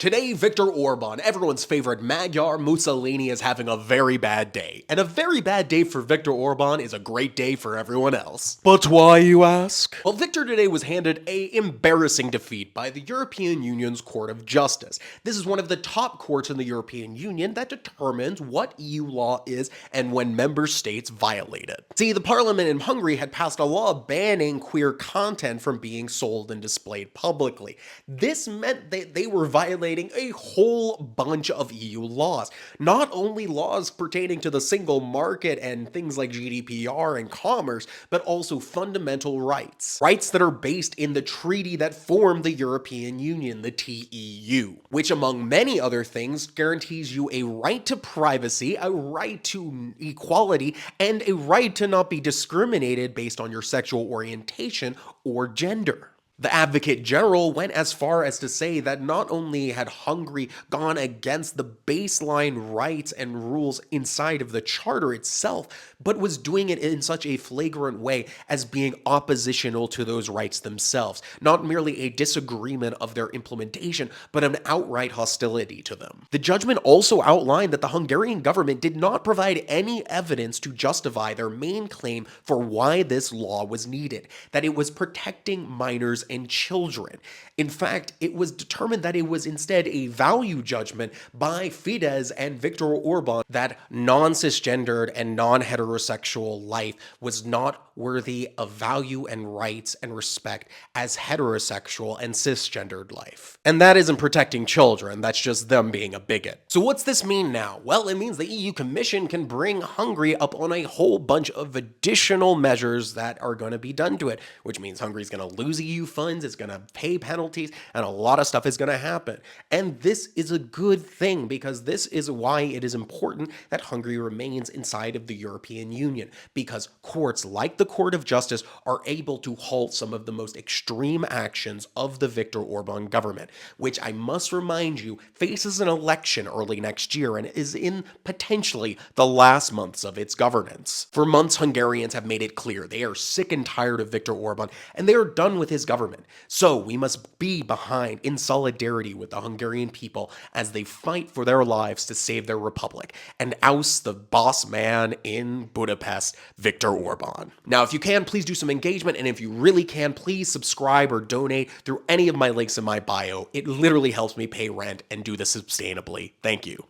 Today, Viktor Orbán, everyone's favorite Magyar Mussolini, is having a very bad day. And a very bad day for Viktor Orbán is a great day for everyone else. But why, you ask? Well, Viktor today was handed an embarrassing defeat by the European Union's Court of Justice. This is one of the top courts in the European Union that determines what EU law is and when member states violate it. See, the parliament in Hungary had passed a law banning queer content from being sold and displayed publicly. This meant that they were violating a whole bunch of EU laws. Not only laws pertaining to the single market and things like GDPR and commerce, but also fundamental rights. Rights that are based in the treaty that formed the European Union, the TEU, which among many other things guarantees you a right to privacy, a right to equality, and a right to not be discriminated based on your sexual orientation or gender. The Advocate General went as far as to say that not only had Hungary gone against the baseline rights and rules inside of the charter itself, but was doing it in such a flagrant way as being oppositional to those rights themselves, not merely a disagreement of their implementation, but an outright hostility to them. The judgment also outlined that the Hungarian government did not provide any evidence to justify their main claim for why this law was needed, that it was protecting minors and children. In fact, it was determined that it was instead a value judgment by Fidesz and Viktor Orbán that non-cisgendered and non-heterosexual life was not worthy of value and rights and respect as heterosexual and cisgendered life. And that isn't protecting children, that's just them being a bigot. So what's this mean now? Well, it means the EU Commission can bring Hungary up on a whole bunch of additional measures that are going to be done to it, which means Hungary's going to lose EU funds, it's going to pay penalties, and a lot of stuff is going to happen. And this is a good thing because this is why it is important that Hungary remains inside of the European Union, because courts like the Court of Justice are able to halt some of the most extreme actions of the Viktor Orbán government, which I must remind you faces an election early next year and is in potentially the last months of its governance. For months, Hungarians have made it clear they are sick and tired of Viktor Orbán and they are done with his government. So we must be behind in solidarity with the Hungarian people as they fight for their lives to save their republic and oust the boss man in Budapest, Viktor Orbán. Now, if you can, please do some engagement, and if you really can, please subscribe or donate through any of my links in my bio. It literally helps me pay rent and do this sustainably. Thank you.